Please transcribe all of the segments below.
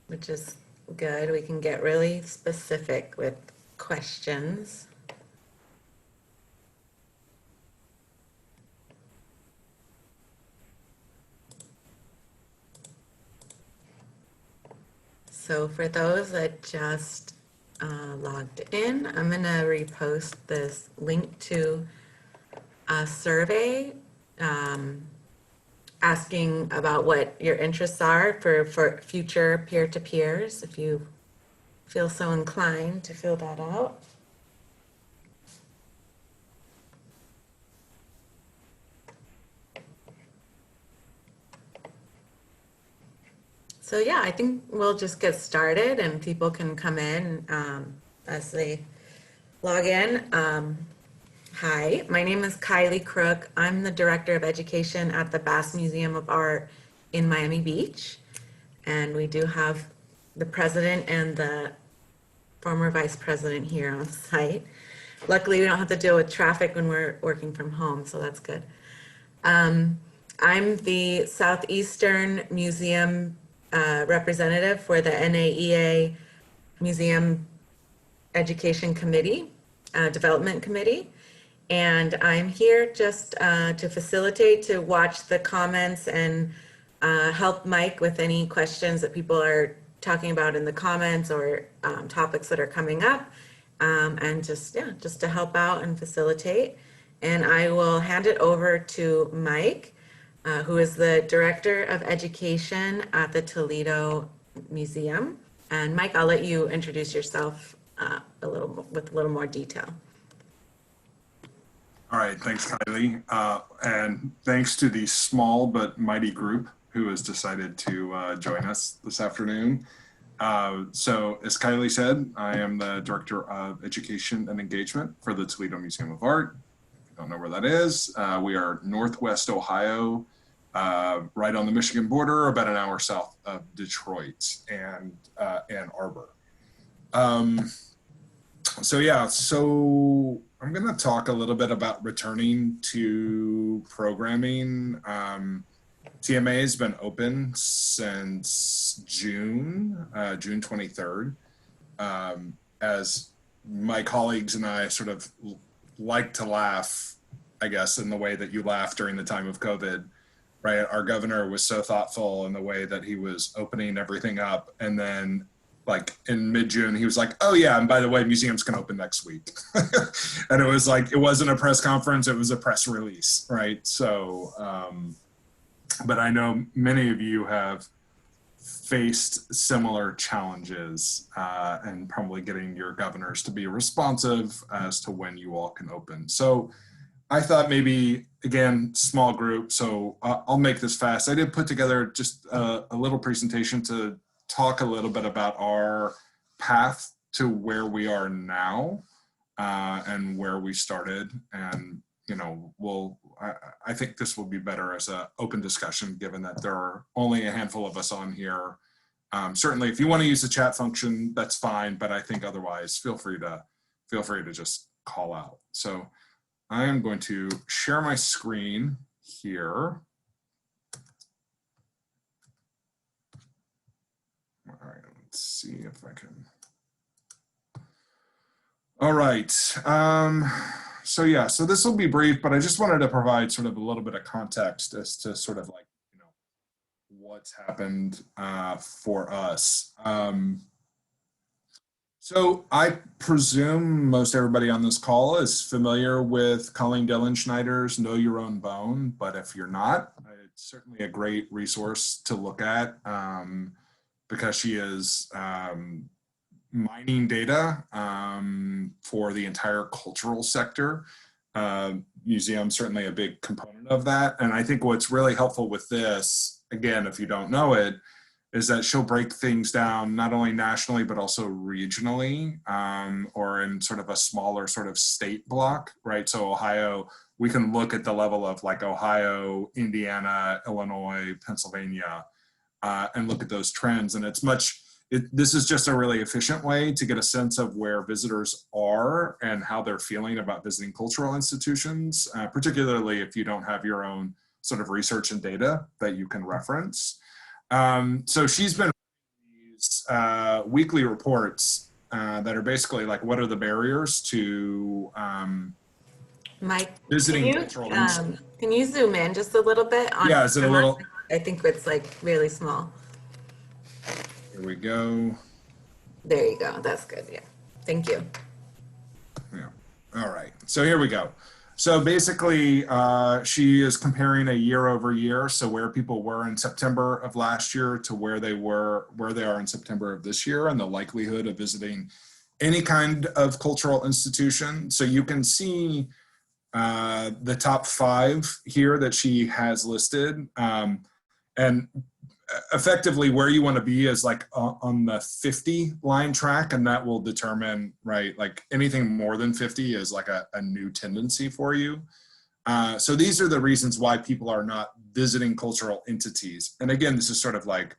which is good. We can get really specific with questions. So for those that just logged in, I'm going to repost this link to a survey asking about what your interests are for future peer-to-peers, if you feel so inclined to fill that out. So yeah, I think we'll just get started and people can come in as they log in. Hi, my name is Kylee Crook. I'm the Director of Education at the Bass Museum of Art in Miami Beach. And we do have the president and the former vice president here on site. Luckily, we don't have to deal with traffic when we're working from home, so that's good. I'm the Southeastern Museum representative for the NAEA Museum Education Committee, Development Committee. And I'm here just to facilitate, to watch the comments and help Mike with any questions that people are talking about in the comments or topics that are coming up. And just to help out and facilitate. And I will hand it over to Mike, who is the Director of Education at the Toledo Museum. And Mike, I'll let you introduce yourself with a little more detail. All right, thanks, Kylee. And thanks to the small but mighty group who has decided to join us this afternoon. So as Kylee said, I am the Director of Education and Engagement for the Toledo Museum of Art. If you don't know where that is, we are Northwest Ohio, right on the Michigan border, about an hour south of Detroit and Ann Arbor. So I'm going to talk a little bit about returning to programming. TMA has been open since June 23rd. As my colleagues and I sort of like to laugh, I guess, in the way that you laugh during the time of COVID, right? Our governor was so thoughtful in the way that he was opening everything up, and then like in mid-June, he was like, oh yeah, and by the way, museums can open next week. And it was like, it wasn't a press conference, it was a press release, right? So, but I know many of you have faced similar challenges and probably getting your governors to be responsive as to when you all can open. So I thought maybe, again, small group, so I'll make this fast. I did put together just a little presentation to talk a little bit about our path to where we are now and where we started. And, you know, I think this will be better as an open discussion, given that there are only a handful of us on here. Certainly, if you want to use the chat function, that's fine. But I think otherwise, feel free to just call out. So I am going to share my screen here. All right, let's see if I can. All right. So yeah, so this will be brief, but I just wanted to provide sort of a little bit of context as to sort of like, you know, what's happened for us. So I presume most everybody on this call is familiar with Colleen Dillenschneider's Know Your Own Bone, but if you're not, it's certainly a great resource to look at because she is mining data for the entire cultural sector. Museum certainly a big component of that. And I think what's really helpful with this, again, if you don't know it, is that she'll break things down not only nationally, but also regionally or in sort of a smaller sort of state block, right? So Ohio, we can look at the level of like Ohio, Indiana, Illinois, Pennsylvania, and look at those trends. And it's this is just a really efficient way to get a sense of where visitors are and how they're feeling about visiting cultural institutions, particularly if you don't have your own sort of research and data that you can reference. So she's been these weekly reports that are basically like, what are the barriers to Mike, visiting cultural institutions? can you zoom in just a little bit on? Yeah, is it a little? I think it's like really small. Here we go. There you go. That's good. Yeah. Thank you. Yeah. All right. So here we go. So basically, she is comparing a year over year. So where people were in September of last year to where they are in September of this year, and the likelihood of visiting any kind of cultural institution. So you can see the top 5 here that she has listed. And effectively where you want to be is like on the 50 line track, and that will determine, right, like anything more than 50 is like a new tendency for you. So these are the reasons why people are not visiting cultural entities. And again, this is sort of like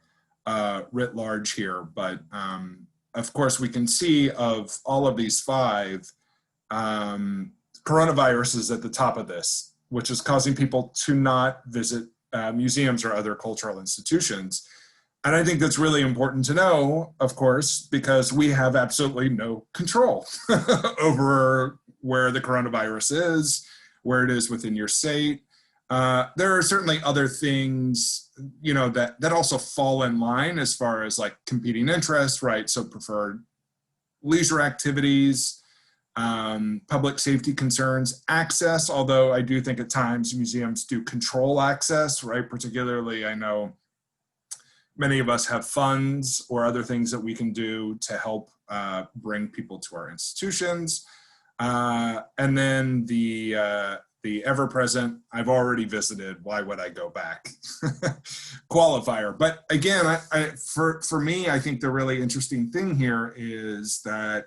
writ large here, but of course we can see of all of these 5, coronavirus is at the top of this, which is causing people to not visit museums or other cultural institutions. And I think that's really important to know, of course, because we have absolutely no control over where the coronavirus is, where it is within your state. There are certainly other things, you know, that also fall in line as far as like competing interests, right? So preferred leisure activities, public safety concerns, access, although I do think at times museums do control access, right? Particularly, I know many of us have funds or other things that we can do to help bring people to our institutions. And then the ever-present, I've already visited, why would I go back? Qualifier. But again, for me, I think the really interesting thing here is that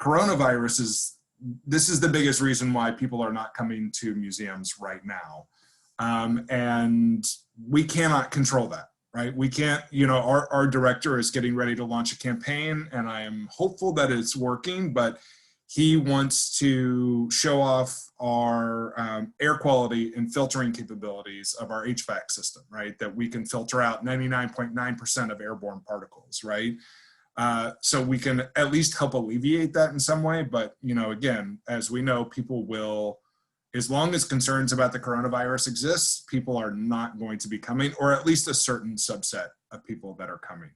coronavirus this is the biggest reason why people are not coming to museums right now. And we cannot control that, right? We can't, you know, our director is getting ready to launch a campaign, and I am hopeful that it's working, but he wants to show off our air quality and filtering capabilities of our HVAC system, right? That we can filter out 99.9% of airborne particles, right? So we can at least help alleviate that in some way. But, you know, again, as we know, people will, as long as concerns about the coronavirus exists, people are not going to be coming, or at least a certain subset of people that are coming.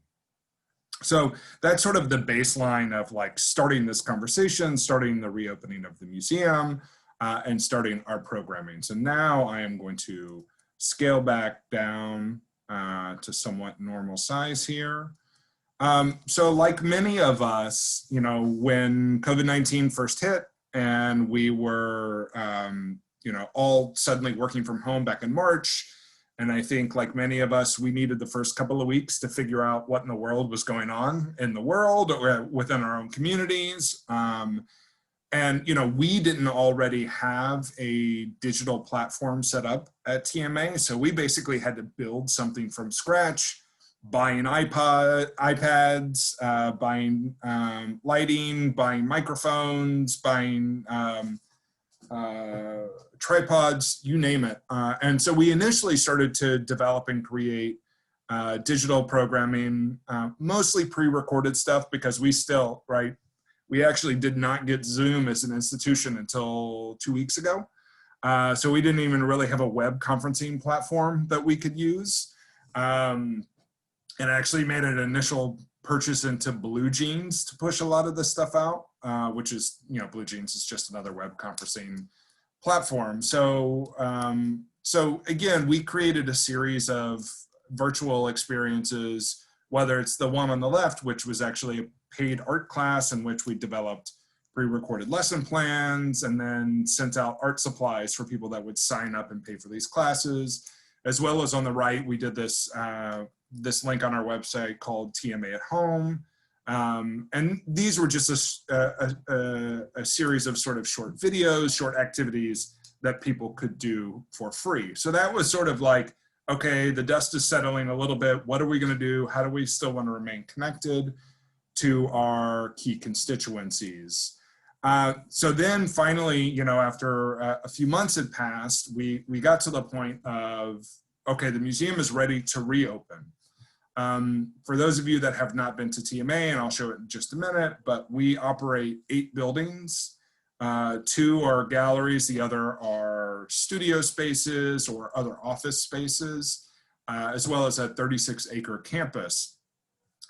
So that's sort of the baseline of like starting this conversation, starting the reopening of the museum, and starting our programming. So now I am going to scale back down to somewhat normal size here. So like many of us, you know, when COVID-19 first hit and we were, you know, all suddenly working from home back in March, and I think like many of us, we needed the first couple of weeks to figure out what in the world was going on in the world or within our own communities. And, you know, we didn't already have a digital platform set up at TMA. So we basically had to build something from scratch, buying iPads, buying lighting, buying microphones, buying tripods, you name it. And so we initially started to develop and create digital programming, mostly pre-recorded stuff, because we still, right, we actually did not get Zoom as an institution until 2 weeks ago. So we didn't even really have a web conferencing platform that we could use. And actually made an initial purchase into Blue Jeans to push a lot of this stuff out, which is, you know, Blue Jeans is just another web conferencing platform. So, so again, we created a series of virtual experiences, whether it's the one on the left, which was actually a paid art class in which we developed pre-recorded lesson plans and then sent out art supplies for people that would sign up and pay for these classes, as well as on the right, we did this this link on our website called TMA at Home. And these were just a series of sort of short videos, short activities that people could do for free. So that was sort of like, okay, the dust is settling a little bit. What are we going to do? How do we still want to remain connected to our key constituencies? So then finally, you know, after a few months had passed, we got to the point of, okay, the museum is ready to reopen. For those of you that have not been to TMA, and I'll show it in just a minute, but we operate 8 buildings. 2 are galleries, the other are studio spaces or other office spaces, as well as a 36-acre campus.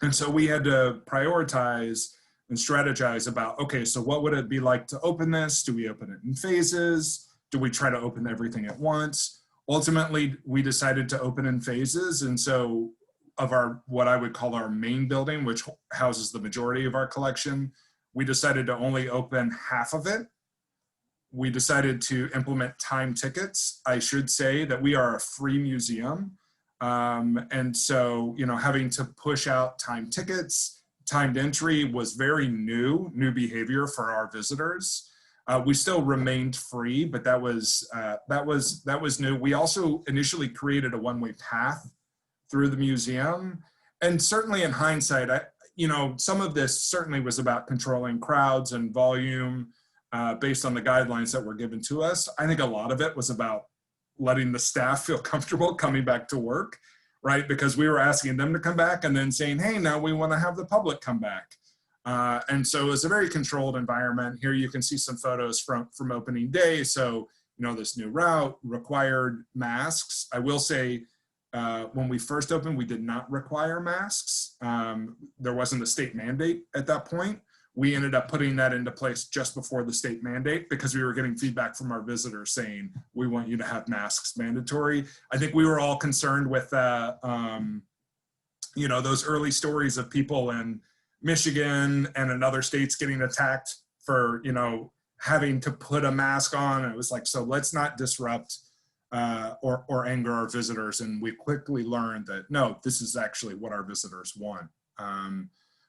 And so we had to prioritize and strategize about, okay, so what would it be like to open this? Do we open it in phases? Do we try to open everything at once? Ultimately, we decided to open in phases. And so of our, what I would call our main building, which houses the majority of our collection, we decided to only open half of it. We decided to implement time tickets. I should say that we are a free museum. And so, you know, having to push out time tickets, timed entry was very new behavior for our visitors. We still remained free, but that was new. We also initially created a one-way path through the museum. And certainly in hindsight, you know, some of this certainly was about controlling crowds and volume based on the guidelines that were given to us. I think a lot of it was about letting the staff feel comfortable coming back to work, right? Because we were asking them to come back and then saying, hey, now we want to have the public come back. And so it was a very controlled environment. Here you can see some photos from opening day. So, you know, this new route required masks. I will say, when we first opened, we did not require masks. There wasn't a state mandate at that point. We ended up putting that into place just before the state mandate because we were getting feedback from our visitors saying, we want you to have masks mandatory. I think we were all concerned with, you know, those early stories of people in Michigan and in other states getting attacked for, you know, having to put a mask on. It was like, so let's not disrupt or anger our visitors. And we quickly learned that, no, this is actually what our visitors want.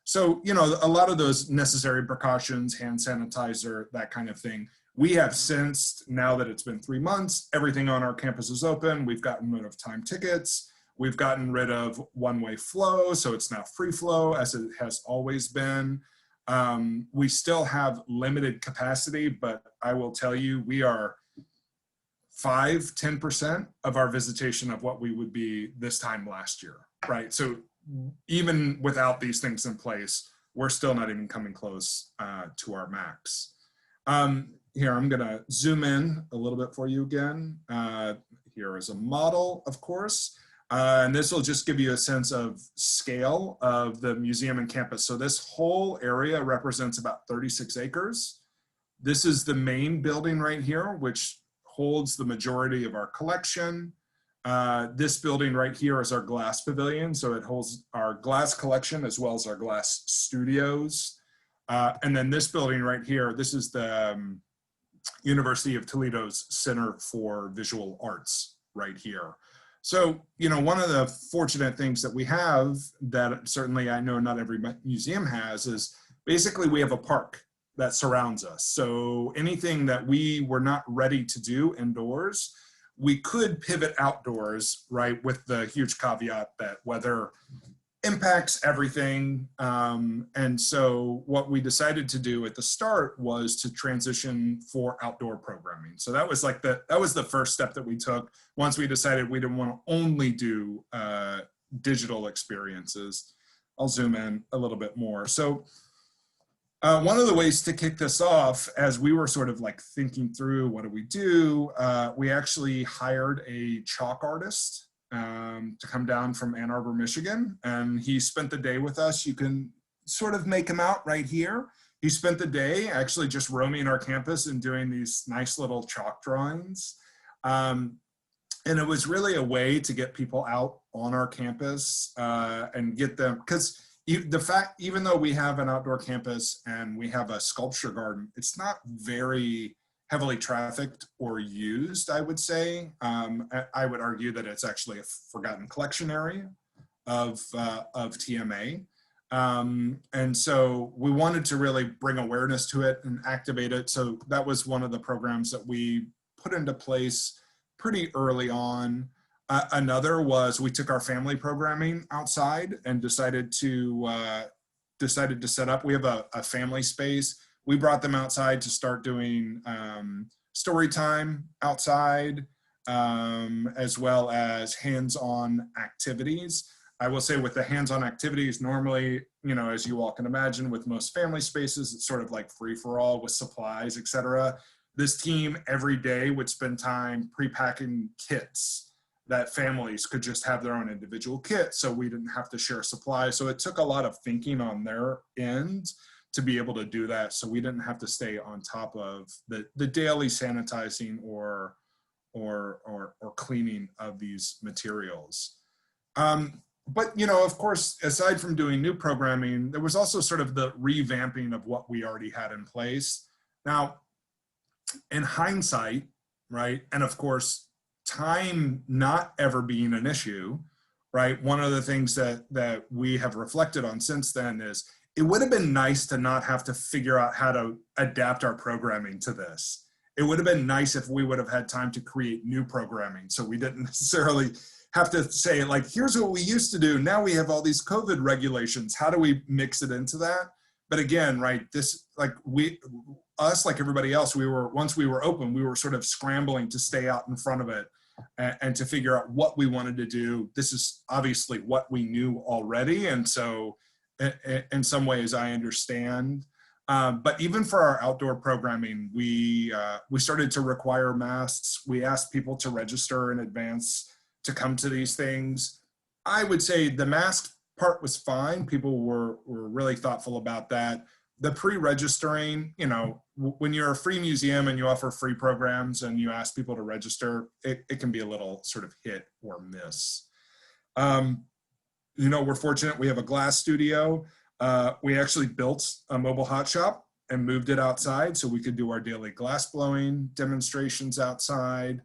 So, you know, a lot of those necessary precautions, hand sanitizer, that kind of thing, we have since, now that it's been 3 months, everything on our campus is open. We've gotten rid of time tickets. We've gotten rid of one-way flow, so it's now free flow as it has always been. We still have limited capacity, but I will tell you, we are 5–10% of our visitation of what we would be this time last year, right? So even without these things in place, we're still not even coming close to our max. Here, I'm gonna zoom in a little bit for you again. Here is a model, of course, and this will just give you a sense of scale of the museum and campus. So this whole area represents about 36 acres. This is the main building right here, which holds the majority of our collection. This building right here is our glass pavilion. So it holds our glass collection as well as our glass studios. And then this building right here, this is the University of Toledo's Center for Visual Arts right here. So, you know, one of the fortunate things that we have that certainly I know not every museum has is basically we have a park that surrounds us. So anything that we were not ready to do indoors, we could pivot outdoors, right? With the huge caveat that weather impacts everything. And so what we decided to do at the start was to transition for outdoor programming. So that was like that was the first step that we took once we decided we didn't want to only do digital experiences. I'll zoom in a little bit more. So one of the ways to kick this off, as we were sort of like thinking through what do we do, we actually hired a chalk artist to come down from Ann Arbor, Michigan, and he spent the day with us. You can sort of make him out right here. He spent the day actually just roaming our campus and doing these nice little chalk drawings. And it was really a way to get people out on our campus and get them, because the fact, even though we have an outdoor campus and we have a sculpture garden, it's not very heavily trafficked or used, I would say. I would argue that it's actually a forgotten collection area of TMA. And so we wanted to really bring awareness to it and activate it. So that was one of the programs that we put into place pretty early on. Another was we took our family programming outside and decided to set up. We have a family space. We brought them outside to start doing story time outside, as well as hands-on activities. I will say with the hands-on activities, normally, you know, as you all can imagine, with most family spaces, it's sort of like free-for-all with supplies, etc. This team every day would spend time pre-packing kits that families could just have their own individual kit, so we didn't have to share supplies. So it took a lot of thinking on their end to be able to do that, so we didn't have to stay on top of the daily sanitizing or cleaning of these materials. But, you know, of course, aside from doing new programming, there was also sort of the revamping of what we already had in place. Now, in hindsight, right, and of course, time not ever being an issue, right, one of the things that we have reflected on since then is it would have been nice to not have to figure out how to adapt our programming to this. It would have been nice if we would have had time to create new programming, so we didn't necessarily have to say, like, here's what we used to do. Now we have all these COVID regulations. How do we mix it into that? But again, right, this, like, us, like everybody else, once we were open, we were sort of scrambling to stay out in front of it and to figure out what we wanted to do. This is obviously what we knew already. And so in some ways I understand. But even for our outdoor programming, we started to require masks. We asked people to register in advance to come to these things. I would say the mask part was fine. People were really thoughtful about that. The pre-registering, you know, when you're a free museum and you offer free programs and you ask people to register, it can be a little sort of hit or miss. You know, we're fortunate we have a glass studio. We actually built a mobile hot shop and moved it outside so we could do our daily glass blowing demonstrations outside.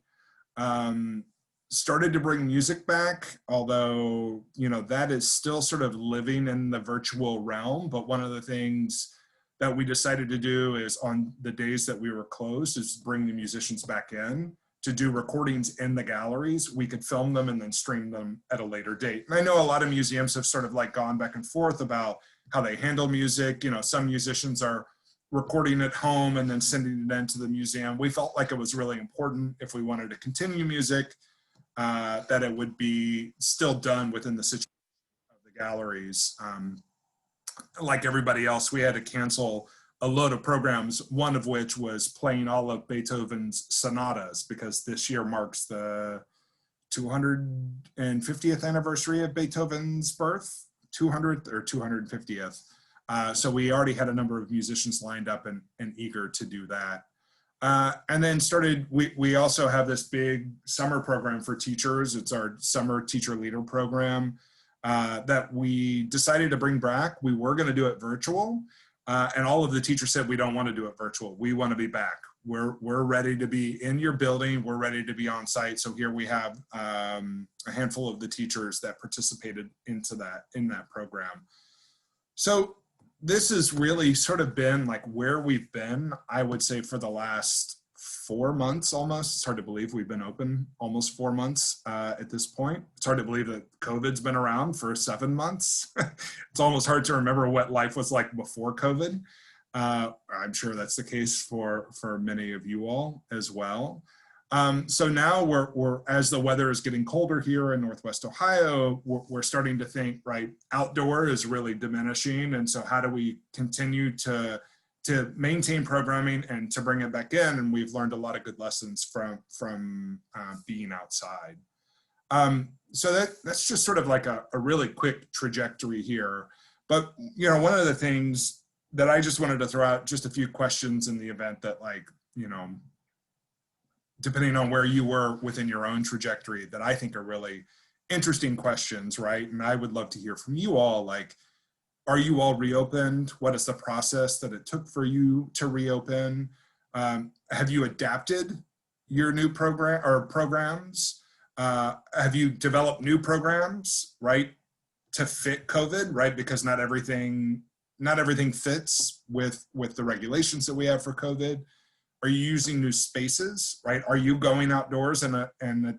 Started to bring music back, although, you know, that is still sort of living in the virtual realm. But one of the things that we decided to do is on the days that we were closed is bring the musicians back in to do recordings in the galleries. We could film them and then stream them at a later date. And I know a lot of museums have sort of like gone back and forth about how they handle music. You know, some musicians are recording at home and then sending it into the museum. We felt like it was really important if we wanted to continue music, that it would be still done within the situation of the galleries. Like everybody else, we had to cancel a load of programs, one of which was playing all of Beethoven's sonatas, because this year marks the 250th anniversary of Beethoven's birth, 200th or 250th. So we already had a number of musicians lined up and eager to do that. And then we also have this big summer program for teachers. It's our summer teacher leader program that we decided to bring back. We were going to do it virtual, and all of the teachers said, we don't want to do it virtual. We want to be back. We're ready to be in your building. We're ready to be on site. So here we have a handful of the teachers that participated in that program. So this has really sort of been like where we've been, I would say, for the last 4 months almost. It's hard to believe we've been open almost 4 months at this point. It's hard to believe that COVID's been around for 7 months. It's almost hard to remember what life was like before COVID. I'm sure that's the case for many of you all as well. So now we're as the weather is getting colder here in Northwest Ohio, we're starting to think, right, outdoor is really diminishing. And so how do we continue to maintain programming and to bring it back in? And we've learned a lot of good lessons from being outside. So that's just sort of like a really quick trajectory here. But, you know, one of the things that I just wanted to throw out, just a few questions in the event that, like, you know, depending on where you were within your own trajectory, that I think are really interesting questions, right? And I would love to hear from you all, like, are you all reopened? What is the process that it took for you to reopen? Have you adapted your new program or programs? Have you developed new programs, right, to fit COVID, right? Because not everything fits with the regulations that we have for COVID. Are you using new spaces, right? Are you going outdoors in a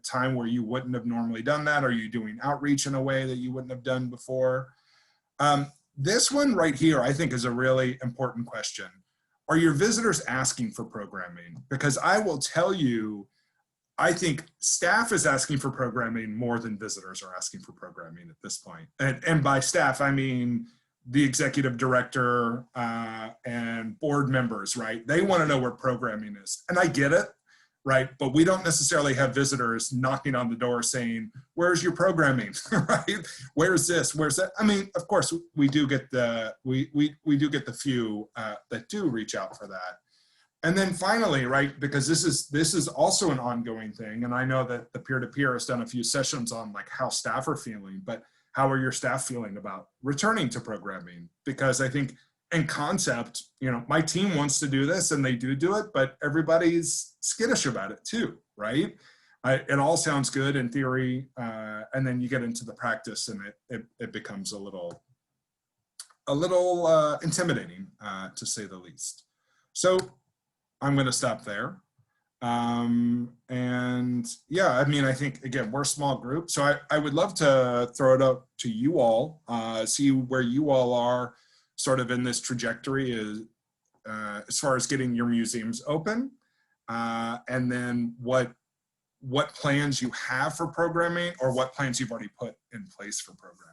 time where you wouldn't have normally done that? Are you doing outreach in a way that you wouldn't have done before? This one right here, I think, is a really important question. Are your visitors asking for programming? Because I will tell you, I think staff is asking for programming more than visitors are asking for programming at this point. And by staff, I mean the executive director and board members, right? They want to know where programming is. And I get it, right? But we don't necessarily have visitors knocking on the door saying, where's your programming, right? Where's this, where's that? I mean, of course, we do get the, we do get the few that do reach out for that. And then finally, right, because this is also an ongoing thing, and I know that the peer-to-peer has done a few sessions on like how staff are feeling, but how are your staff feeling about returning to programming? Because I think in concept, you know, my team wants to do this and they do it, but everybody's skittish about it too, right? It all sounds good in theory, and then you get into the practice and it becomes a little intimidating, to say the least. So I'm going to stop there. And yeah, I mean, I think, again, we're a small group. So I would love to throw it up to you all, see where you all are sort of in this trajectory as far as getting your museums open. And then what plans you have for programming or what plans you've already put in place for programming.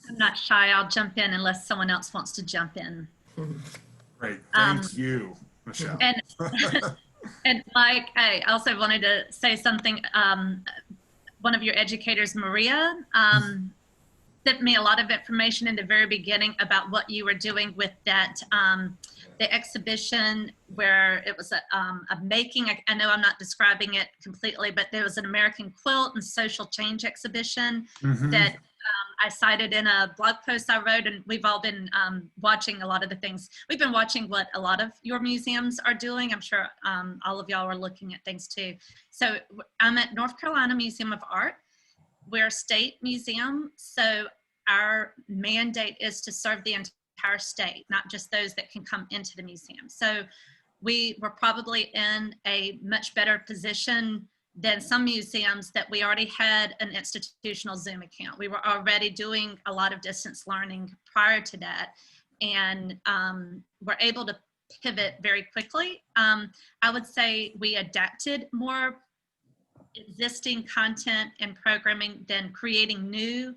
I'm not shy. I'll jump in unless someone else wants to jump in. Great. Thank you, Michelle. And, and Mike, I also wanted to say something. One of your educators, Maria, sent me a lot of information in the very beginning about what you were doing with that, the exhibition where it was a making, I know I'm not describing it completely, but there was an American quilt and social change exhibition that I cited in a blog post I wrote, and we've all been watching a lot of the things. We've been watching what a lot of your museums are doing. I'm sure all of y'all are looking at things too. So I'm at North Carolina Museum of Art. We're a state museum, so our mandate is to serve the entire state, not just those that can come into the museum. So we were probably in a much better position than some museums that we already had an institutional Zoom account. We were already doing a lot of distance learning prior to that, and we're able to pivot very quickly. I would say we adapted more existing content and programming than creating new.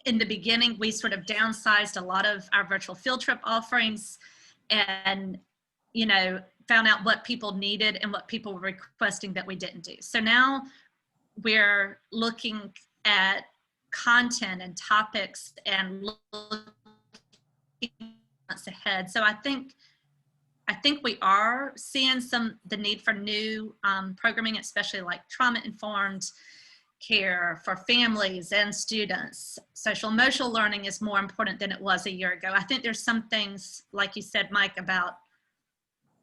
In the beginning, we sort of downsized a lot of our virtual field trip offerings and, you know, found out what people needed and what people were requesting that we didn't do. So now we're looking at content and topics and looking months ahead. So I think we are seeing the need for new programming, especially like trauma-informed care for families and students. Social emotional learning is more important than it was a year ago. I think there's some things, like you said, Mike, about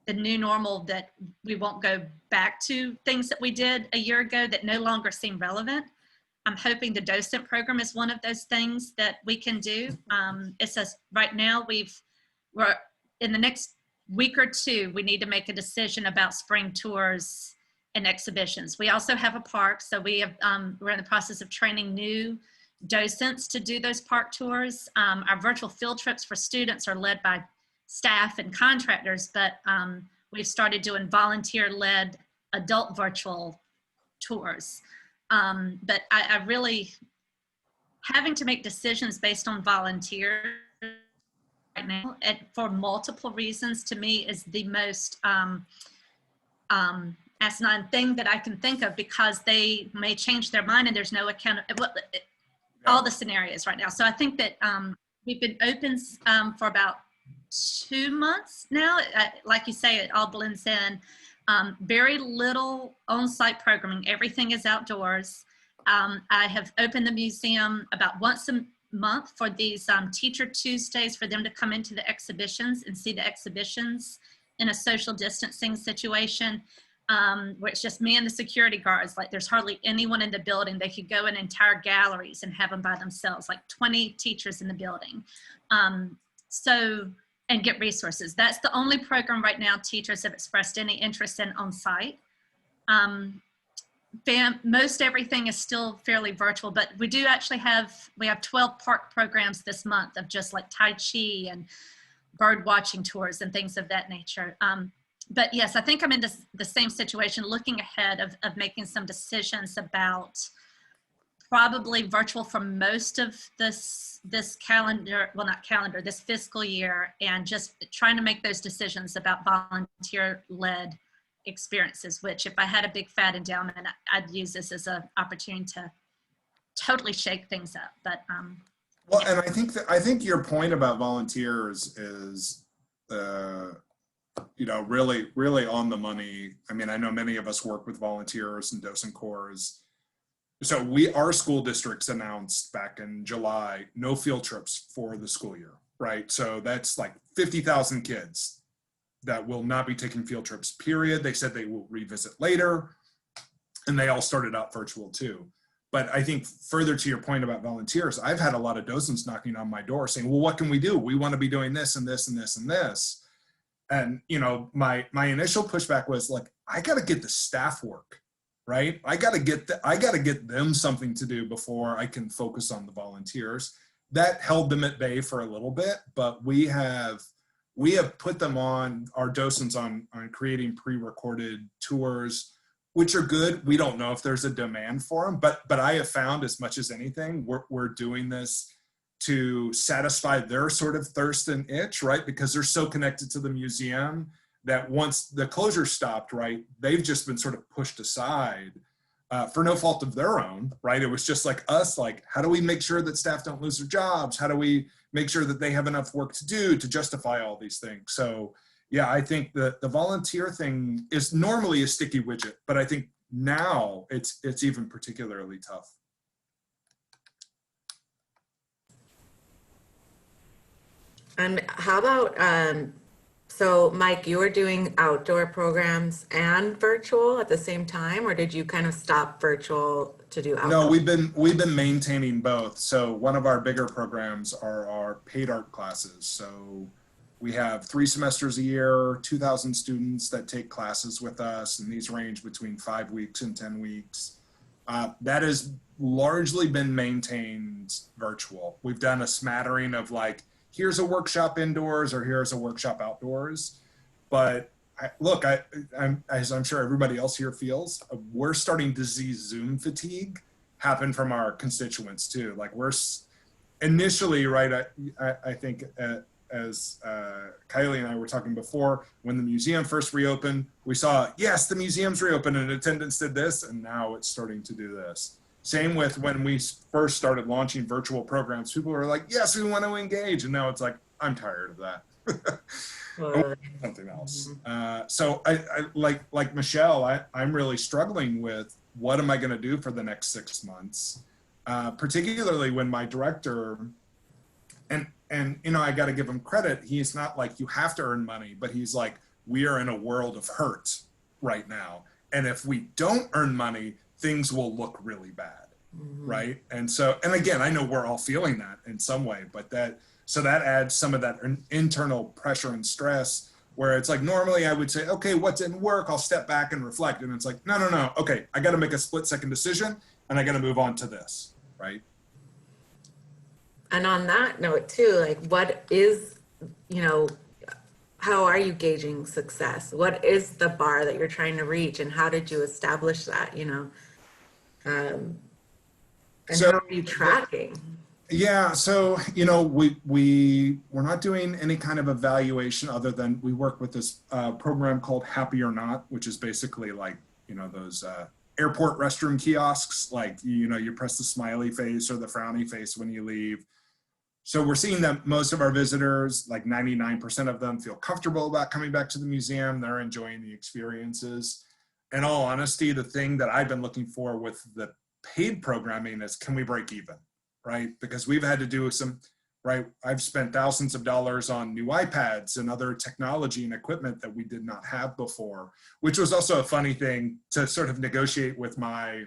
the new normal that we won't go back to things that we did a year ago that no longer seem relevant. I'm hoping the docent program is one of those things that we can do. It says right now we're in the next week or two, we need to make a decision about spring tours and exhibitions. We also have a park, so we're in the process of training new docents to do those park tours. Our virtual field trips for students are led by staff and contractors, but we've started doing volunteer-led adult virtual tours. But I really, having to make decisions based on volunteers right now, and for multiple reasons, to me is the most asinine thing that I can think of, because they may change their mind and there's no account, all the scenarios right now. So I think that we've been open for about 2 months now. Like you say, it all blends in. Very little on-site programming. Everything is outdoors. I have opened the museum about once a month for these Teacher Tuesdays for them to come into the exhibitions and see the exhibitions in a social distancing situation, where it's just me and the security guards. Like there's hardly anyone in the building. They could go in entire galleries and have them by themselves, like 20 teachers in the building. And get resources. That's the only program right now teachers have expressed any interest in on site. most everything is still fairly virtual, but we do actually we have 12 park programs this month of just like Tai Chi and bird watching tours and things of that nature. But yes, I think I'm in the same situation, looking ahead of making some decisions about probably virtual for most of this calendar, well, not calendar, this fiscal year, and just trying to make those decisions about volunteer-led experiences, which if I had a big fat endowment, I'd use this as an opportunity to totally shake things up. But well, and I think your point about volunteers is, you know, really on the money. I mean, I know many of us work with volunteers and docent corps. So our school districts announced back in July, no field trips for the school year, right? So that's like 50,000 kids that will not be taking field trips, period. They said they will revisit later, and they all started out virtual too. But I think further to your point about volunteers, I've had a lot of docents knocking on my door saying, well, what can we do? We want to be doing this and this and this and this. And, you know, my initial pushback was like, I got to get the staff work, right? I got to get them something to do before I can focus on the volunteers. That held them at bay for a little bit, but we have put them on, our docents on creating pre-recorded tours, which are good. We don't know if there's a demand for them, but I have found, as much as anything, we're doing this to satisfy their sort of thirst and itch, right? Because they're so connected to the museum that once the closure stopped, right, they've just been sort of pushed aside for no fault of their own, right? It was just like us, like, how do we make sure that staff don't lose their jobs? How do we make sure that they have enough work to do to justify all these things? So yeah, I think the volunteer thing is normally a sticky widget, but I think now it's even particularly tough. And how about, so Mike, you were doing outdoor programs and virtual at the same time, or did you kind of stop virtual to do outdoor? No, we've been maintaining both. So one of our bigger programs are our paid art classes. So we have 3 semesters a year, 2,000 students that take classes with us, and these range between 5 weeks and 10 weeks. That has largely been maintained virtual. We've done a smattering of like, here's a workshop indoors or here's a workshop outdoors. But I'm, as I'm sure everybody else here feels, we're starting to see Zoom fatigue happen from our constituents too. Like we're initially, right, I think as Kylee and I were talking before, when the museum first reopened, we saw, yes, the museum's reopened and attendance did this, and now it's starting to do this. Same with when we first started launching virtual programs, people were like, yes, we want to engage. And now it's like, I'm tired of that. Something else. So I like Michelle, I'm really struggling with what am I going to do for the next 6 months, particularly when my director, and you know, I got to give him credit. He's not like, you have to earn money, but he's like, we are in a world of hurt right now. And if we don't earn money, things will look really bad, right? And so, and again, I know we're all feeling that in some way, but so that adds some of that internal pressure and stress where it's like, normally I would say, okay, what didn't work? I'll step back and reflect. And it's like, no. Okay, I got to make a split-second decision and I got to move on to this, right? And on that note too, like what is, you know, how are you gauging success? What is the bar that you're trying to reach and how did you establish that, you know? And so, how are you tracking? Yeah, so, you know, we're not doing any kind of evaluation other than we work with this program called Happy or Not, which is basically like, you know, those airport restroom kiosks, like, you know, you press the smiley face or the frowny face when you leave. So we're seeing that most of our visitors, like 99% of them, feel comfortable about coming back to the museum. They're enjoying the experiences. In all honesty, the thing that I've been looking for with the paid programming is, can we break even, right? Because we've had to do some, right? I've spent thousands of dollars on new iPads and other technology and equipment that we did not have before, which was also a funny thing to sort of negotiate with my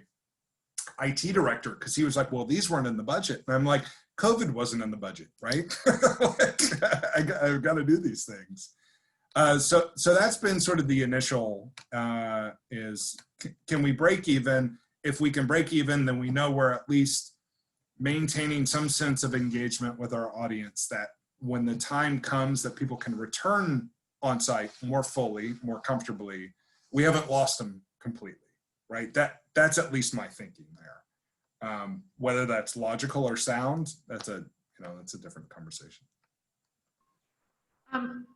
IT director, because he was like, well, these weren't in the budget. And I'm like, COVID wasn't in the budget, right? Like, I've got to do these things. So that's been sort of the initial can we break even? If we can break even, then we know we're at least maintaining some sense of engagement with our audience, that when the time comes that people can return on site more fully, more comfortably, we haven't lost them completely, right? That's at least my thinking there. Whether that's logical or sound, that's a different conversation. I'm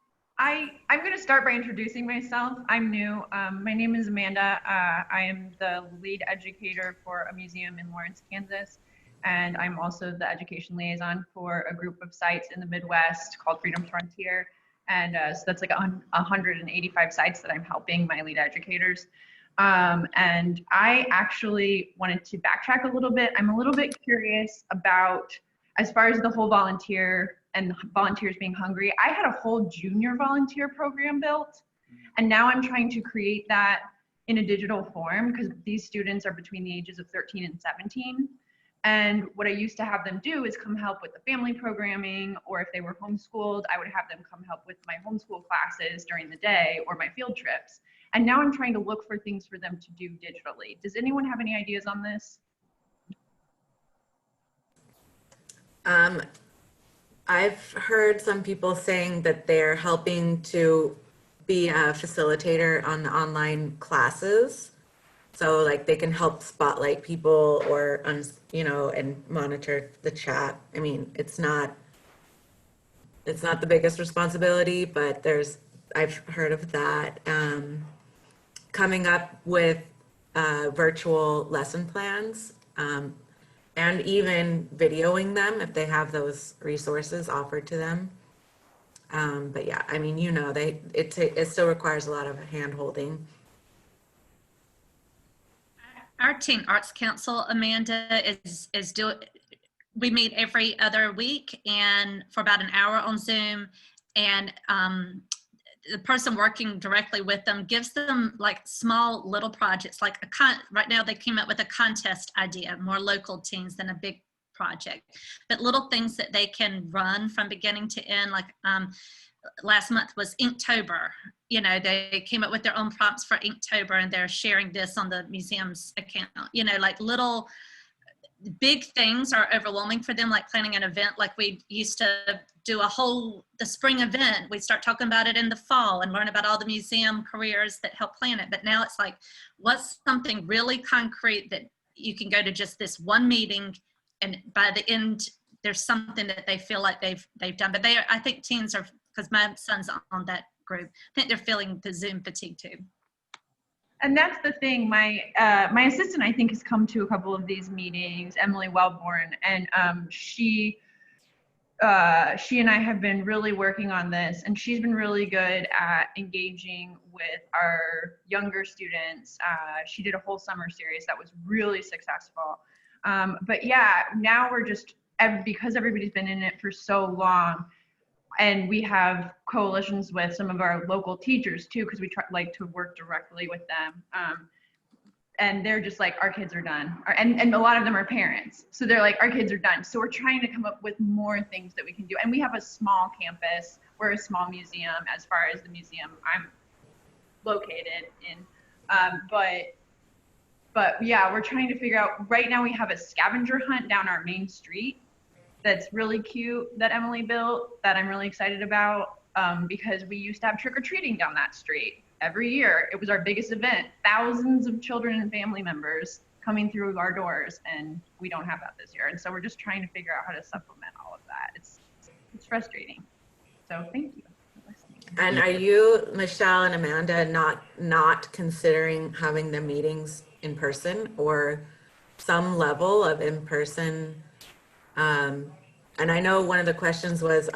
going to start by introducing myself. I'm new. My name is Amanda. I am the lead educator for a museum in Lawrence, Kansas. And I'm also the education liaison for a group of sites in the Midwest called Freedom Frontier. And so that's like 185 sites that I'm helping my lead educators. And I actually wanted to backtrack a little bit. I'm a little bit curious about, as far as the whole volunteer and volunteers being hungry, I had a whole junior volunteer program built. And now I'm trying to create that in a digital form, because these students are between the ages of 13 and 17. And what I used to have them do is come help with the family programming, or if they were homeschooled, I would have them come help with my homeschool classes during the day or my field trips. And now I'm trying to look for things for them to do digitally. Does anyone have any ideas on this? I've heard some people saying that they're helping to be a facilitator on the online classes. So like they can help spotlight people or, and monitor the chat. I mean, it's not the biggest responsibility, but I've heard of that. Coming up with virtual lesson plans, and even videoing them if they have those resources offered to them. But yeah, I mean, it still requires a lot of hand-holding. Our Teen Arts Council, Amanda, is doing, we meet every other week and for about an hour on Zoom, and the person working directly with them gives them like small little projects, like right now they came up with a contest idea, more local teens than a big project, but little things that they can run from beginning to end. Like last month was Inktober. They came up with their own prompts for Inktober, and they're sharing this on the museum's account. Like little big things are overwhelming for them, like planning an event. Like we used to do the spring event. We'd start talking about it in the fall and learn about all the museum careers that help plan it. But now it's like, what's something really concrete that you can go to just this one meeting, and by the end, there's something that they feel like they've done. But I think teens are, because my son's on that group, I think they're feeling the Zoom fatigue too. And that's the thing. My assistant, I think, has come to a couple of these meetings, Emily Wellborn, and she and I have been really working on this, and she's been really good at engaging with our younger students. She did a whole summer series that was really successful. But yeah, now we're just, because everybody's been in it for so long, and we have coalitions with some of our local teachers too, because we like to work directly with them. And they're just like, our kids are done. And a lot of them are parents. So they're like, our kids are done. So we're trying to come up with more things that we can do. And we have a small campus. We're a small museum as far as the museum I'm located in. But yeah, we're trying to figure out, right now we have a scavenger hunt down our main street that's really cute that Emily built, that I'm really excited about, because we used to have trick-or-treating down that street every year. It was our biggest event, thousands of children and family members coming through our doors, and we don't have that this year. And so we're just trying to figure out how to supplement all of that. It's frustrating. So thank you for listening. And are you, Michelle and Amanda, not considering having the meetings in person, or some level of in-person? And I know one of the questions was,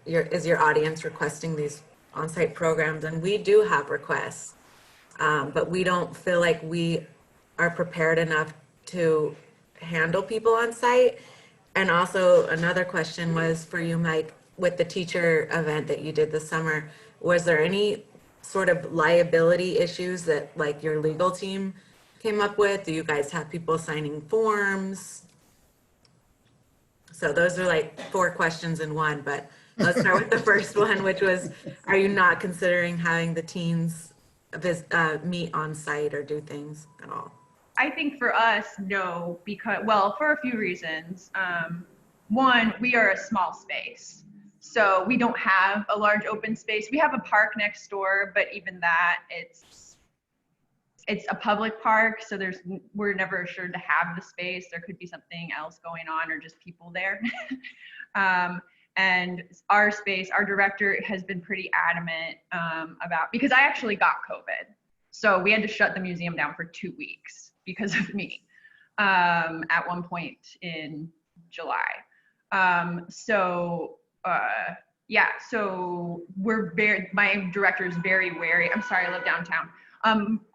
is your audience requesting these on-site programs? And we do have requests, but we don't feel like we are prepared enough to handle people on site. And also another question was for you, Mike, with the teacher event that you did this summer, was there any sort of liability issues that like your legal team came up with? Do you guys have people signing forms? So those are like 4 questions in one, but Let's start with the first one, which was, are you not considering having the teens meet on site or do things at all? I think for us, no, because, well, for a few reasons. One, we are a small space. So we don't have a large open space. We have a park next door, but even that, it's a public park. So we're never assured to have the space. There could be something else going on or just people there. And our space, our director has been pretty adamant about, because I actually got COVID. So we had to shut the museum down for 2 weeks because of me at one point in July. Yeah, so my director is very wary. I'm sorry, I live downtown.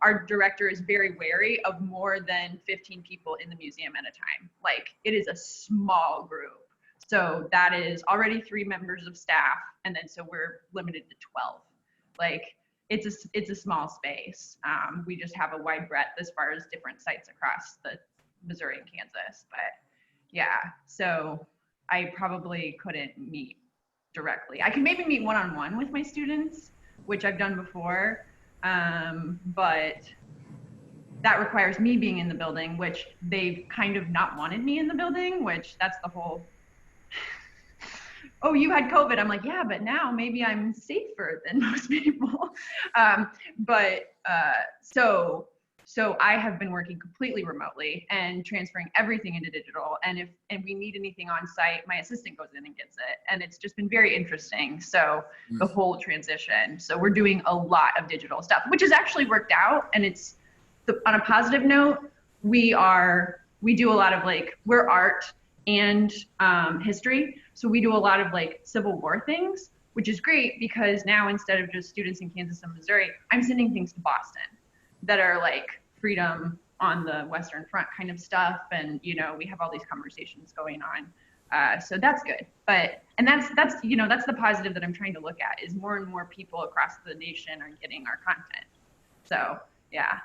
Our director is very wary of more than 15 people in the museum at a time. Like, it is a small group. So that is already 3 members of staff. And then so we're limited to 12. Like, it's a small space. We just have a wide breadth as far as different sites across the Missouri and Kansas. But yeah, so I probably couldn't meet directly. I can maybe meet one-on-one with my students, which I've done before. But that requires me being in the building, which they've kind of not wanted me in the building, which that's the whole, oh, you had COVID. I'm like, yeah, but now maybe I'm safer than most people. So I have been working completely remotely and transferring everything into digital. And if we need anything on site, my assistant goes in and gets it. And it's just been very interesting. So the whole transition. So we're doing a lot of digital stuff, which has actually worked out. And it's on a positive note, we do a lot of we're art and history. So we do a lot of Civil War things, which is great because now instead of just students in Kansas and Missouri, I'm sending things to Boston that are freedom on the Western Front kind of stuff. And, we have all these conversations going on. So that's good. And that's the positive that I'm trying to look at is more and more people across the nation are getting our content. So yeah.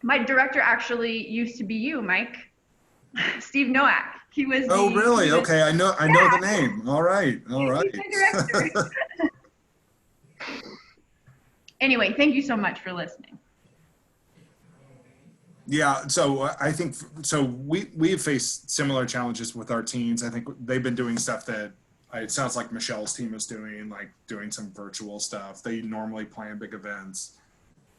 My director actually used to be you, Mike. Steve Nowak. He was. Oh, really? Okay, I know the name. All right. He's my director. Anyway, thank you so much for listening. Yeah, so I think we've faced similar challenges with our teens. I think they've been doing stuff that it sounds like Michelle's team is doing, doing some virtual stuff. They normally plan big events.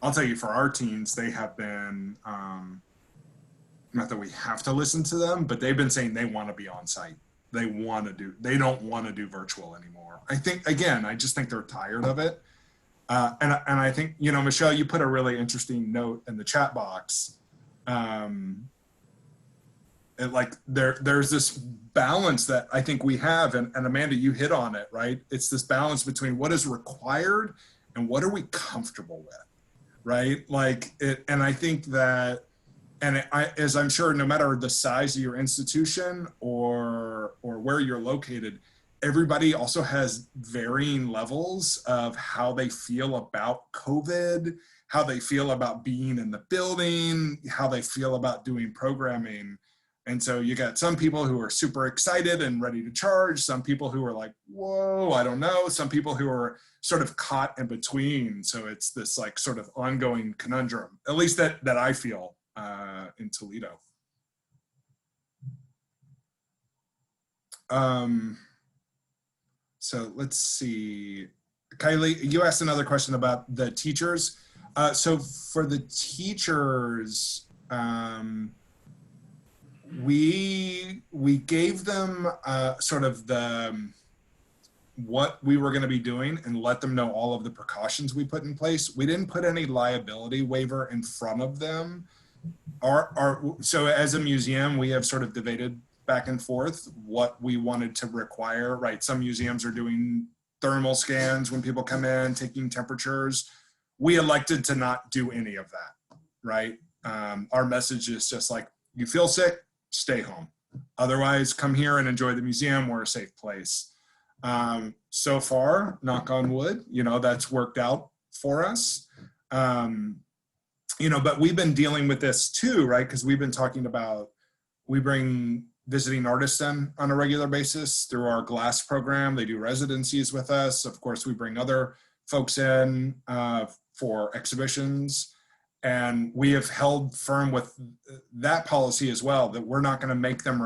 I'll tell you, for our teens, they have been, not that we have to listen to them, but they've been saying they want to be on site. They don't want to do virtual anymore. I just think they're tired of it. And I think, Michelle, you put a really interesting note in the chat box. There's this balance that I think we have, and Amanda, you hit on it, right? It's this balance between what is required and what are we comfortable with, right? And I think that, as I'm sure, no matter the size of your institution or where you're located, everybody also has varying levels of how they feel about COVID, how they feel about being in the building, how they feel about doing programming. And so you got some people who are super excited and ready to charge, some people who are like, whoa, I don't know, some people who are sort of caught in between. So it's this sort of ongoing conundrum, at least that I feel in Toledo. So let's see. Kylee, you asked another question about the teachers. So for the teachers, we gave them sort of what we were going to be doing and let them know all of the precautions we put in place. We didn't put any liability waiver in front of them. So as a museum, we have sort of debated back and forth what we wanted to require, right? Some museums are doing thermal scans when people come in, taking temperatures. We elected to not do any of that, right? Our message is just you feel sick, stay home. Otherwise, come here and enjoy the museum. We're a safe place. So far, knock on wood, that's worked out for us. But we've been dealing with this too, right? Because we've been talking about, we bring visiting artists in on a regular basis through our glass program. They do residencies with us. Of course, we bring other folks in for exhibitions. And we have held firm with that policy as well, that we're not going to make them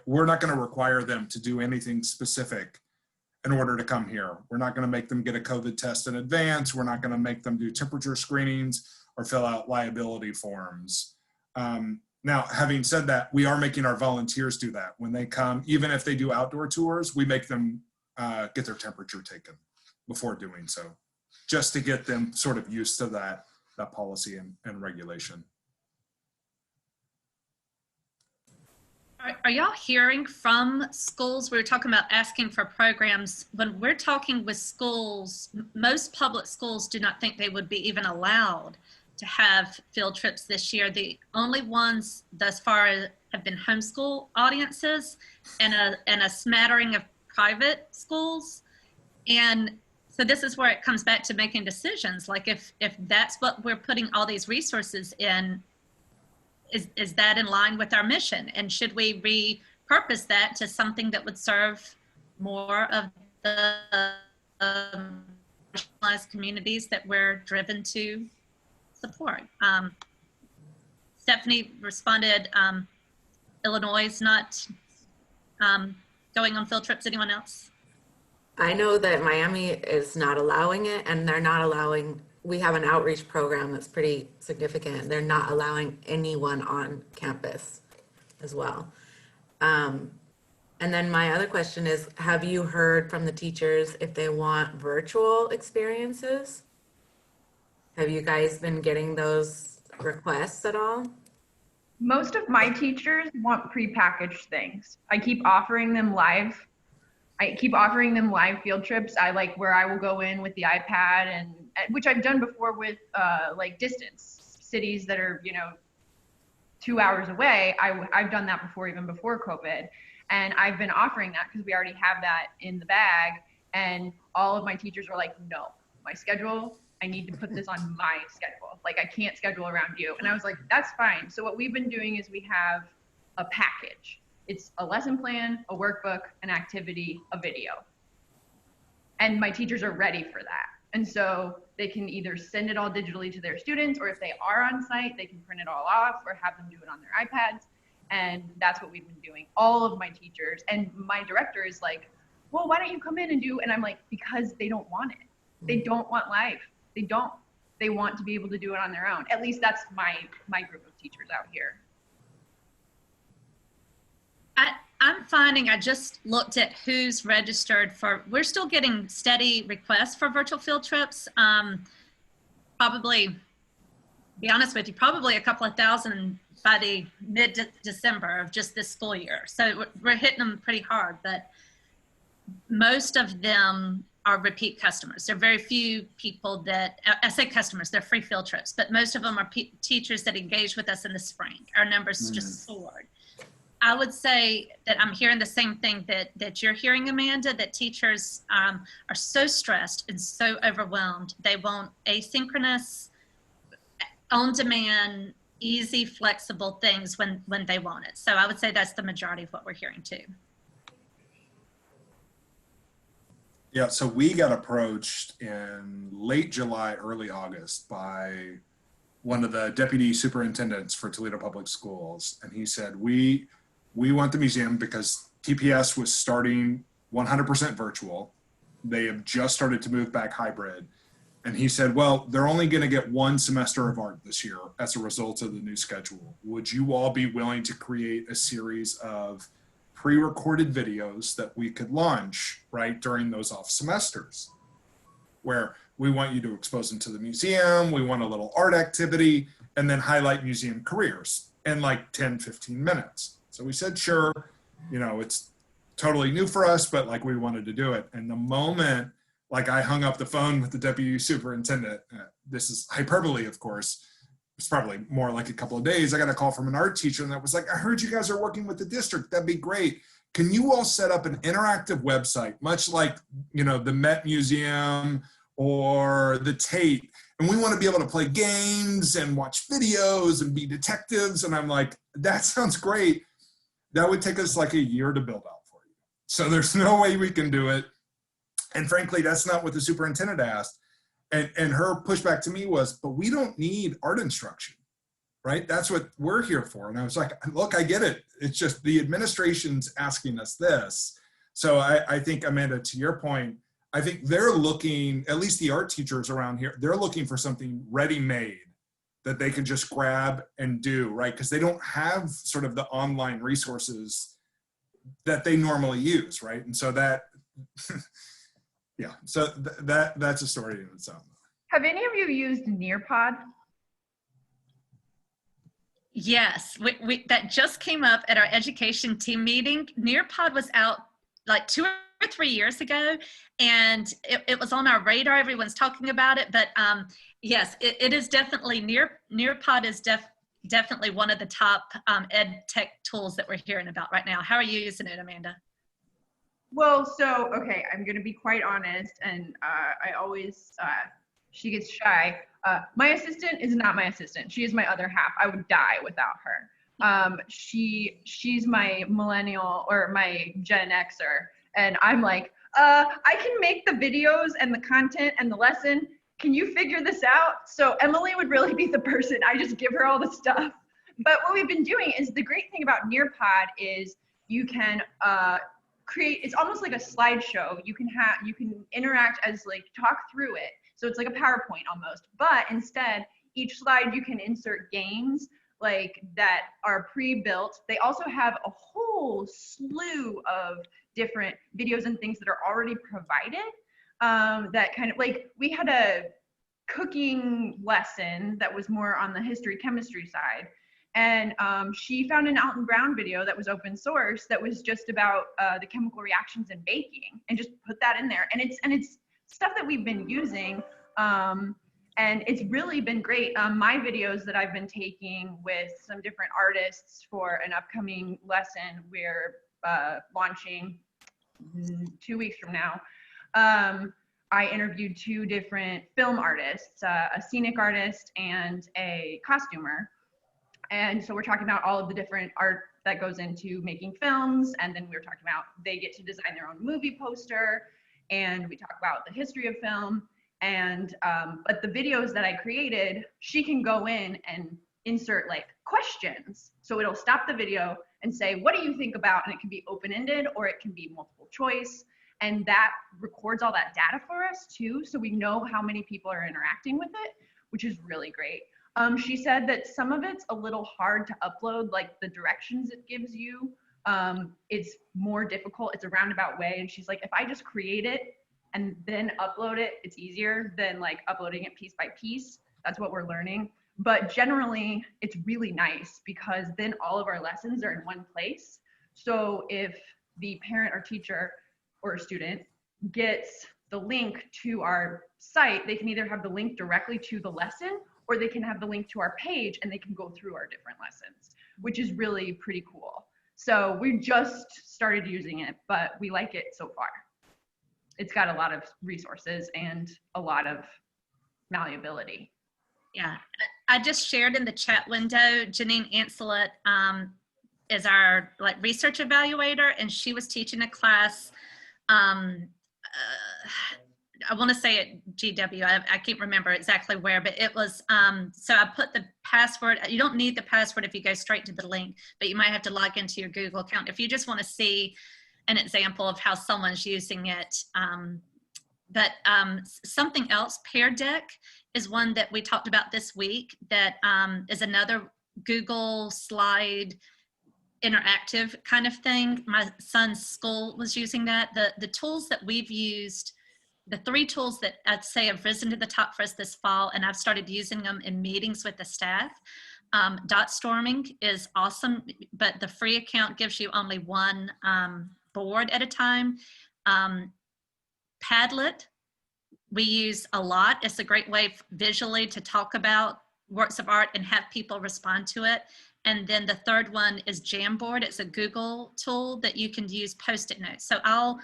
we're not going to require them to do anything specific in order to come here. We're not going to make them get a COVID test in advance. We're not going to make them do temperature screenings or fill out liability forms. Now, having said that, we are making our volunteers do that. When they come, even if they do outdoor tours, we make them get their temperature taken before doing so, just to get them sort of used to that policy and regulation. Are y'all hearing from schools? We were talking about asking for programs. When we're talking with schools, most public schools do not think they would be even allowed to have field trips this year. The only ones thus far have been homeschool audiences and a smattering of private schools. And so this is where it comes back to making decisions. Like if that's what we're putting all these resources in, is that in line with our mission? And should we repurpose that to something that would serve more of the marginalized communities that we're driven to support? Stephanie responded, Illinois is not going on field trips. Anyone else? I know that Miami is not allowing it, and they're not allowing, we have an outreach program that's pretty significant. They're not allowing anyone on campus as well. And then my other question is, have you heard from the teachers if they want virtual experiences? Have you guys been getting those requests at all? Most of my teachers want prepackaged things. I keep offering them live field trips. I like where I will go in with the iPad, and which I've done before with like distance cities that are, 2 hours away. I've done that before, even before COVID. And I've been offering that because we already have that in the bag. And all of my teachers are like, no, my schedule, I need to put this on my schedule. Like, I can't schedule around you. And I was like, that's fine. So what we've been doing is we have a package. It's a lesson plan, a workbook, an activity, a video. And my teachers are ready for that. And so they can either send it all digitally to their students, or if they are on site, they can print it all off or have them do it on their iPads. And that's what we've been doing, all of my teachers. And my director is like, well, why don't you come in and do? And I'm like, because they don't want it. They don't want live. They don't. They want to be able to do it on their own. At least that's my group of teachers out here. I'm finding, I just looked at who's registered for, we're still getting steady requests for virtual field trips. Probably, be honest with you, probably a couple of thousand by the mid-December of just this school year. So we're hitting them pretty hard, but most of them are repeat customers. There are very few people that, I say customers, they're free field trips, but most of them are teachers that engage with us in the spring. Our numbers just soared. I would say that I'm hearing the same thing that you're hearing, Amanda, that teachers are so stressed and so overwhelmed. They want asynchronous, on-demand, easy, flexible things when they want it. So I would say that's the majority of what we're hearing too. Yeah, so we got approached in late July, early August by one of the deputy superintendents for Toledo Public Schools. And he said, we want the museum because TPS was starting 100% virtual. They have just started to move back hybrid. And he said, well, they're only going to get one semester of art this year as a result of the new schedule. Would you all be willing to create a series of pre-recorded videos that we could launch right during those off semesters, where we want you to expose them to the museum, we want a little art activity, and then highlight museum careers in like 10, 15 minutes. So we said, sure, it's totally new for us, but like we wanted to do it. And the moment like I hung up the phone with the deputy superintendent, this is hyperbole, of course, it's probably more like a couple of days, I got a call from an art teacher and that was like, I heard you guys are working with the district. That'd be great. Can you all set up an interactive website, much like, the Met Museum or the Tate? And we want to be able to play games and watch videos and be detectives. And I'm like, that sounds great. that would take us like a year to build out for you. So there's no way we can do it. And frankly, that's not what the superintendent asked. And her pushback to me was, but we don't need art instruction, right? That's what we're here for. And I was like, look, I get it. It's just the administration's asking us this. So I think, Amanda, to your point, I think they're looking, at least the art teachers around here, they're looking for something ready-made that they can just grab and do, right? Because they don't have sort of the online resources that they normally use, right? And so that, yeah, so that's a story in itself. Have any of you used Nearpod? Yes, that just came up at our education team meeting. Nearpod was out like 2 or 3 years ago, and it was on our radar. Everyone's talking about it, but yes, it is definitely Nearpod is definitely one of the top ed tech tools that we're hearing about right now. How are you using it, Amanda? Well, so, okay, I'm going to be quite honest, and I always, she gets shy. My assistant is not my assistant. She is my other half. I would die without her. She's my millennial or my Gen Xer, and I'm like, I can make the videos and the content and the lesson. Can you figure this out? So Emily would really be the person. I just give her all the stuff. But what we've been doing is, the great thing about Nearpod is you can create, it's almost like a slideshow. You can interact as like talk through it. So it's like a PowerPoint almost, but instead each slide you can insert games like that are pre-built. They also have a whole slew of different videos and things that are already provided. That kind of like, we had a cooking lesson that was more on the history chemistry side. And she found an Alton Brown video that was open source that was just about the chemical reactions in baking, and just put that in there. And it's stuff that we've been using, and it's really been great. My videos that I've been taking with some different artists for an upcoming lesson we're launching 2 weeks from now. I interviewed 2 different film artists, a scenic artist and a costumer. And so we're talking about all of the different art that goes into making films. And then we were talking about they get to design their own movie poster. And we talk about the history of film. And but the videos that I created, she can go in and insert like questions. So it'll stop the video and say, what do you think about? And it can be open-ended or it can be multiple choice. And that records all that data for us too. So we know how many people are interacting with it, which is really great. She said that some of it's a little hard to upload, like the directions it gives you. It's more difficult. It's a roundabout way. And she's like, if I just create it and then upload it, it's easier than like uploading it piece by piece. That's what we're learning. But generally, it's really nice because then all of our lessons are in one place. So if the parent or teacher or student gets the link to our site, they can either have the link directly to the lesson, or they can have the link to our page and they can go through our different lessons, which is really pretty cool. So we just started using it, but we like it so far. It's got a lot of resources and a lot of malleability. Yeah, I just shared in the chat window, Janine Ancelet is our like research evaluator, and she was teaching a class. I want to say at GW, I can't remember exactly where, but it was, so I put the password. You don't need the password if you go straight to the link, but you might have to log into your Google account if you just want to see an example of how someone's using it. But something else, Peer Deck is one that we talked about this week that is another Google slide interactive kind of thing. My son's school was using that. The tools that we've used, the 3 tools that I'd say have risen to the top for us this fall, and I've started using them in meetings with the staff. Dot storming is awesome, but the free account gives you only one board at a time. Padlet, we use a lot. It's a great way visually to talk about works of art and have people respond to it. And then the third one is Jamboard. It's a Google tool that you can use Post-it notes. So I'll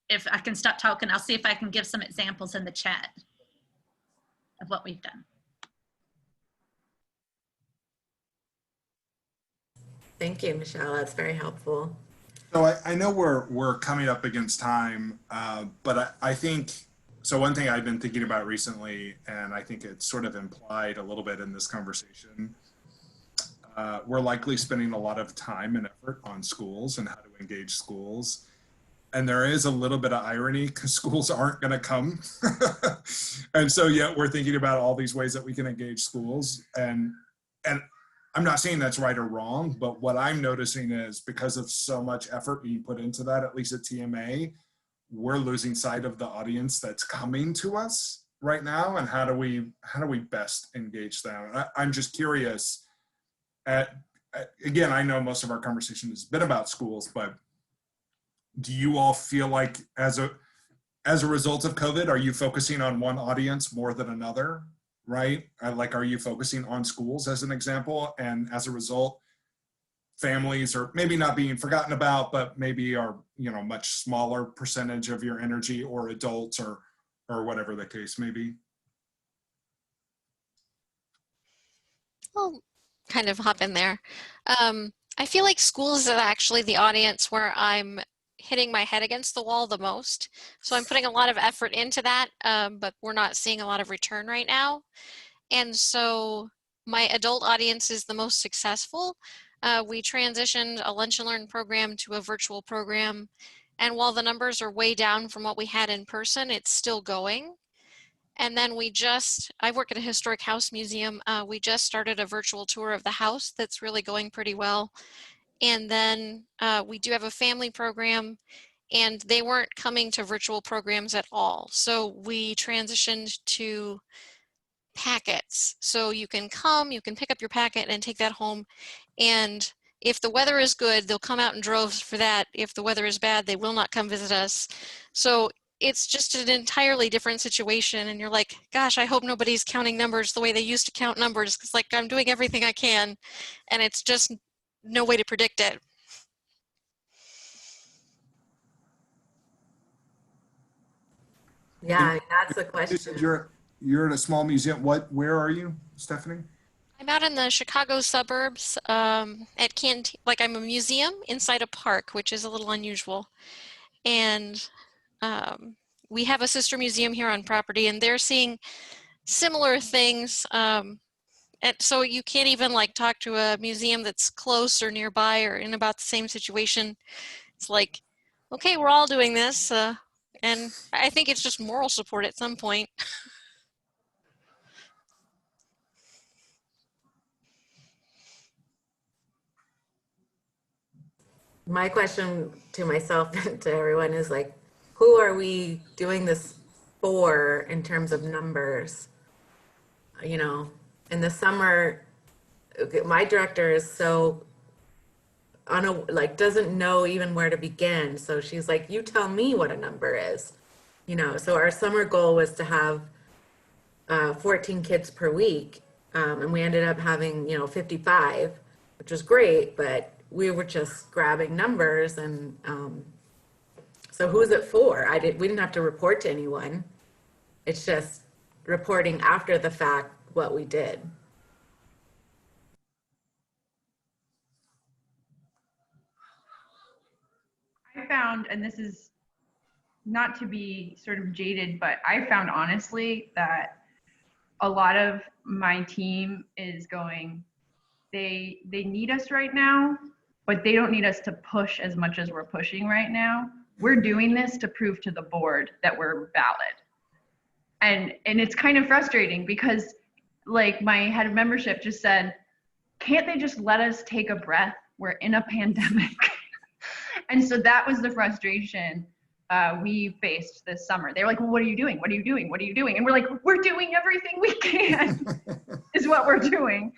if I can stop talking, I'll see if I can give some examples in the chat of what we've done. Thank you, Michelle. That's very helpful. So I know we're coming up against time, but I think, so one thing I've been thinking about recently, and I think it's sort of implied a little bit in this conversation, we're likely spending a lot of time and effort on schools and how to engage schools. And there is a little bit of irony because schools aren't going to come. And so yet we're thinking about all these ways that we can engage schools. And I'm not saying that's right or wrong, but what I'm noticing is because of so much effort being put into that, at least at TMA, we're losing sight of the audience that's coming to us right now. And how do we best engage them? I'm just curious. Again, I know most of our conversation has been about schools, but do you all feel like as a result of COVID, are you focusing on one audience more than another, right? Like, are you focusing on schools as an example? And as a result, families are maybe not being forgotten about, but maybe are, much smaller percentage of your energy, or adults, or whatever the case may be? I'll kind of hop in there. I feel like schools is actually the audience where I'm hitting my head against the wall the most. So I'm putting a lot of effort into that, but we're not seeing a lot of return right now. And so my adult audience is the most successful. We transitioned a lunch and learn program to a virtual program. And while the numbers are way down from what we had in person, it's still going. And then I work at a historic house museum. We just started a virtual tour of the house that's really going pretty well. And then we do have a family program, and they weren't coming to virtual programs at all. So we transitioned to packets. So you can pick up your packet and take that home. And if the weather is good, they'll come out in droves for that. If the weather is bad, they will not come visit us. So it's just an entirely different situation. And you're like, gosh, I hope nobody's counting numbers the way they used to count numbers, because like I'm doing everything I can, and it's just no way to predict it. Yeah, I mean, that's the question. You're in a small museum. Where are you, Stephanie? I'm out in the Chicago suburbs at Canteen. Like, I'm a museum inside a park, which is a little unusual. And we have a sister museum here on property, and they're seeing similar things. And so you can't even like talk to a museum that's close or nearby or in about the same situation. It's like, okay, we're all doing this. And I think it's just moral support at some point. My question to myself and to everyone is like, who are we doing this for in terms of numbers? In the summer, my director is so doesn't know even where to begin. So she's like, you tell me what a number is, so our summer goal was to have 14 kids per week. And we ended up having, 55, which was great, but we were just grabbing numbers. And so who's it for? We didn't have to report to anyone. It's just reporting after the fact what we did. I found, and this is not to be sort of jaded, but I found honestly that a lot of my team is going, they need us right now, but they don't need us to push as much as we're pushing right now. We're doing this to prove to the board that we're valid. And it's kind of frustrating because like my head of membership just said, can't they just let us take a breath? We're in a pandemic. And so that was the frustration we faced this summer. They were like, well, what are you doing? What are you doing? What are you doing? And we're like, we're doing everything we can is what we're doing.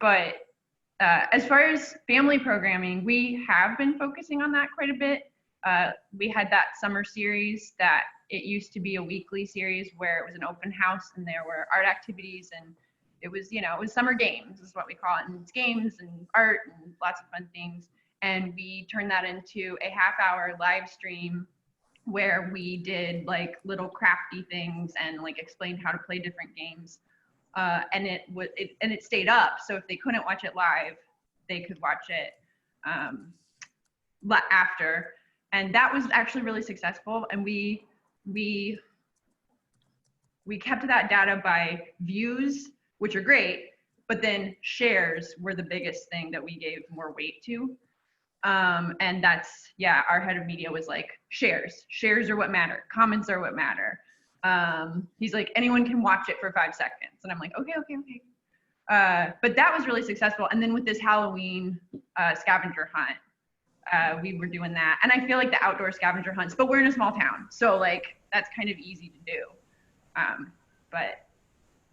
But as far as family programming, we have been focusing on that quite a bit. We had that summer series that it used to be a weekly series where it was an open house and there were art activities, and it was, it was summer games is what we call it. And it's games and art and lots of fun things. And we turned that into a half-hour live stream where we did like little crafty things and like explained how to play different games. And it stayed up. So if they couldn't watch it live, they could watch it after. And that was actually really successful. And we kept that data by views, which are great, but then shares were the biggest thing that we gave more weight to. And that's, yeah, our head of media was like, shares are what matter. Comments are what matter. He's like, anyone can watch it for 5 seconds. And I'm like, okay. But that was really successful. And then with this Halloween scavenger hunt, we were doing that. And I feel like the outdoor scavenger hunts, but we're in a small town. So like, that's kind of easy to do.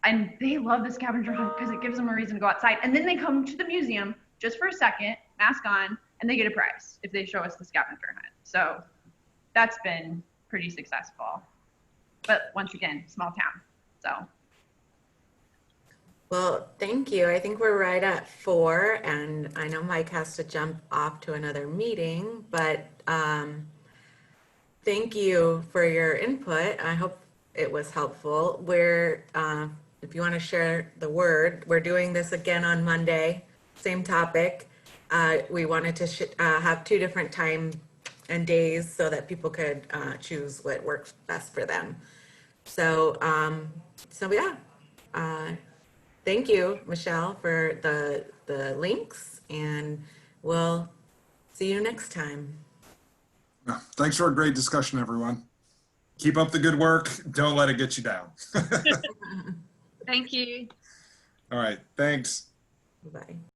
And they love the scavenger hunt because it gives them a reason to go outside. And then they come to the museum just for a second, mask on, and they get a prize if they show us the scavenger hunt. So that's been pretty successful. But once again, small town, so. Well, thank you. I think we're right at 4, and I know Mike has to jump off to another meeting, but thank you for your input. I hope it was helpful. If you want to share the word, we're doing this again on Monday, same topic. We wanted to have 2 different time and days so that people could choose what works best for them. So, yeah. Thank you, Michelle, for the links, and we'll see you next time. Yeah, thanks for a great discussion, everyone. Keep up the good work. Don't let it get you down. Thank you. All right, thanks. Bye.